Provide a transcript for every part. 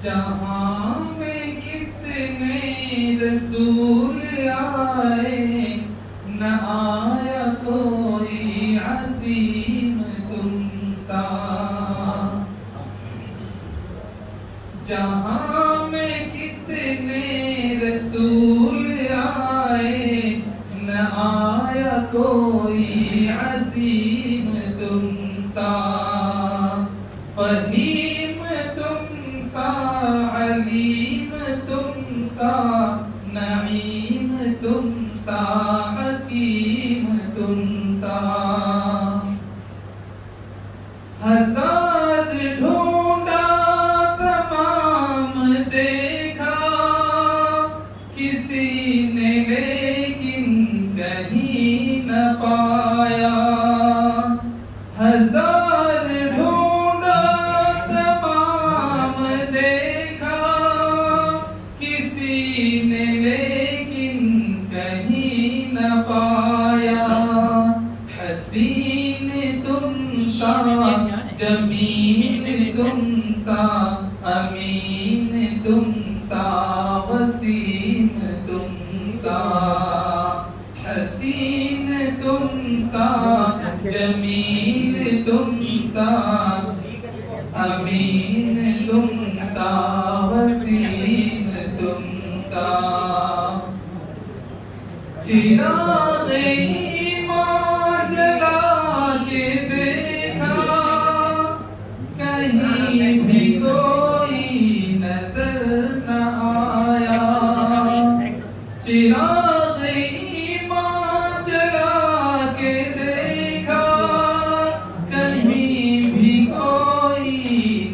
जहाँ में कितने रसूल आए, न आया कोई अजीम तुमसा। जहाँ में कितने रसूल आए, न आया कोई अजीम तुमसा। फहीम तुमसा, अलीम तुमसा, नईम तुमसा, हकीम तुमसा। हजार ढूंढा तमाम देखा, किसी ने लेकिन कहीं न पाया। हजार ढूंढा तमाम देखा, किसी ने लेकिन कहीं न पाया। हसीन तुमसा, जमीन तुमसा, अमीन तुमसा, वसीम तुमसा। हसीन तुमसा, जमील तुमसा, अमीन तुमसा, वसीम तुमसा। चिराग ईमान जला के देखा, कहीं भी कोई नजर न आया। चिराग ईमान जला के देखा, कहीं भी कोई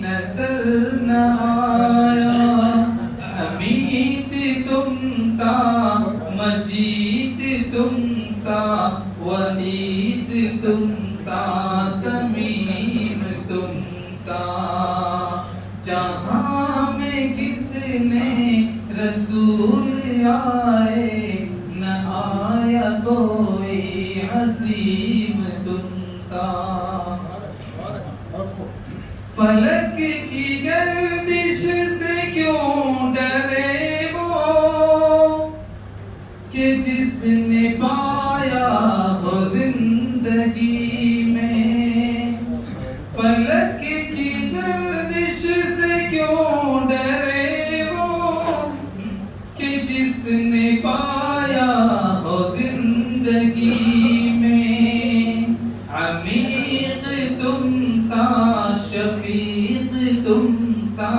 नजर न आया। हमीद तुमसा, मजीद तुमसा, वलीद तुमसा, तमीम तुमसा। जहाँ में कितने रसूल आए, न आया कोई अजीम तुमसा। फलक की गर्दिश से क्यों डरे वो, कि जिसने पाया हो जिंदगी में। फलक की गर्दिश से क्यों डरे वो, कि जिसने पाया हो जिंदगी में। अमीक तुमसा, शफीक तुमसा,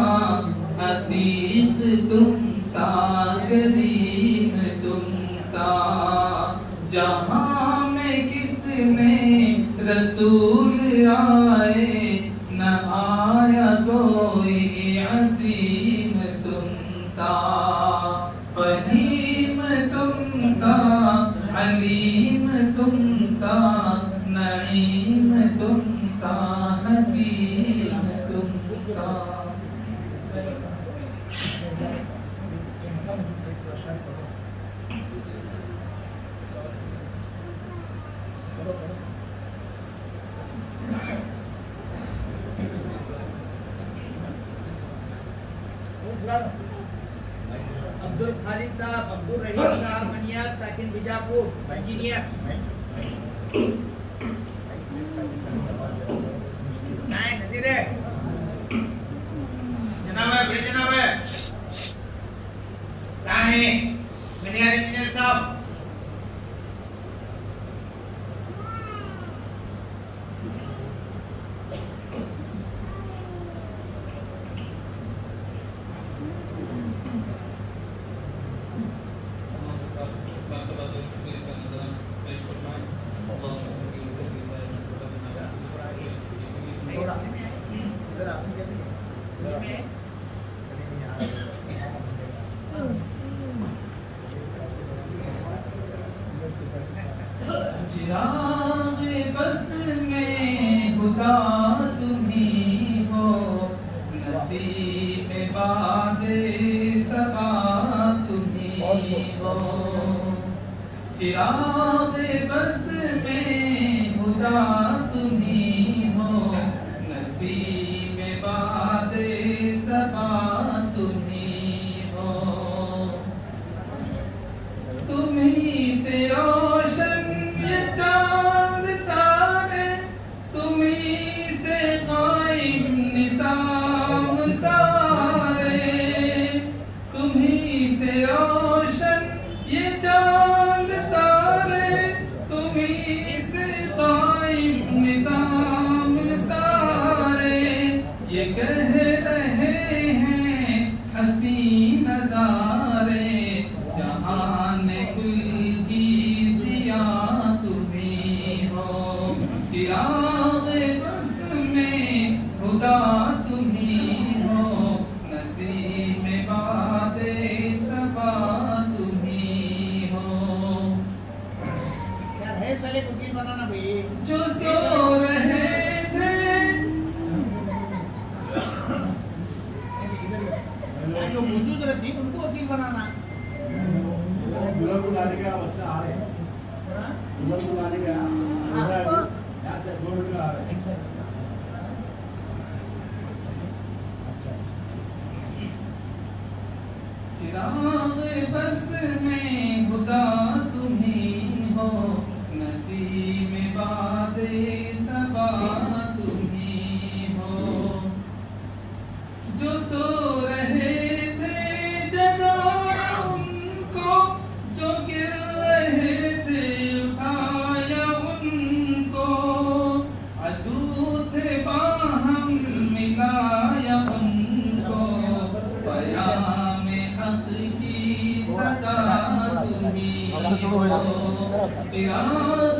अतीक तुमसा, करीम तुमसा। जहाँ में कितने रसूल आए, न आया कोई अजीम तुमसा। फहीम तुमसा, अलीम तुमसा, नईम तुमसा, हकीम तुमसा। अब्दुल खालिद साहब, अब्दुल रहीम साहब, मनियार साकिन बीजापुर, इंजीनियर। नहीं नजीर है जनाब, है बड़े जनाब है। कहाँ है मनियार इंजीनियर साहब? चिराग बस में खुदा तुम्ही हो, नसीब बादे सबा तुम्ही हो। चिराग बस में खुदा तुम्ही हो, नसीब बादे सबा तुम्ही हो। तुम्ही से रोशन ये चांद तारे, तुम्ही से कायम निज़ाम सारे। तुम्ही से रोशन ये चांद तारे, तुम्ही से कायम निज़ाम सारे। ये कह रहे हैं हसी नज़ारे, जहान कुल की दिया तुम्ही हो। चिराग बस में खुदा तुम्ही हो, नसीब बादे सबा तुम्ही हो। यार है साले वकील बनाना भाई। जो सो रहे थे जो मौजूद रहती उनको वकील बनाना। दुल्हन को लाने का बच्चा आ रहे हैं, दुल्हन को लाने का यहाँ से 2 मिनट का आ रहे हैं। चिराग बस में खुदा तुम्ही हो, नसीब बादे सबा तुम्ही हो। जो सो रहे थे जगाया उनको, जो गिर रहे थे उठाया उनको। अदू थे बाहम मिलाया उनको, पयाम हक की सदा तुम्ही हो। चिराग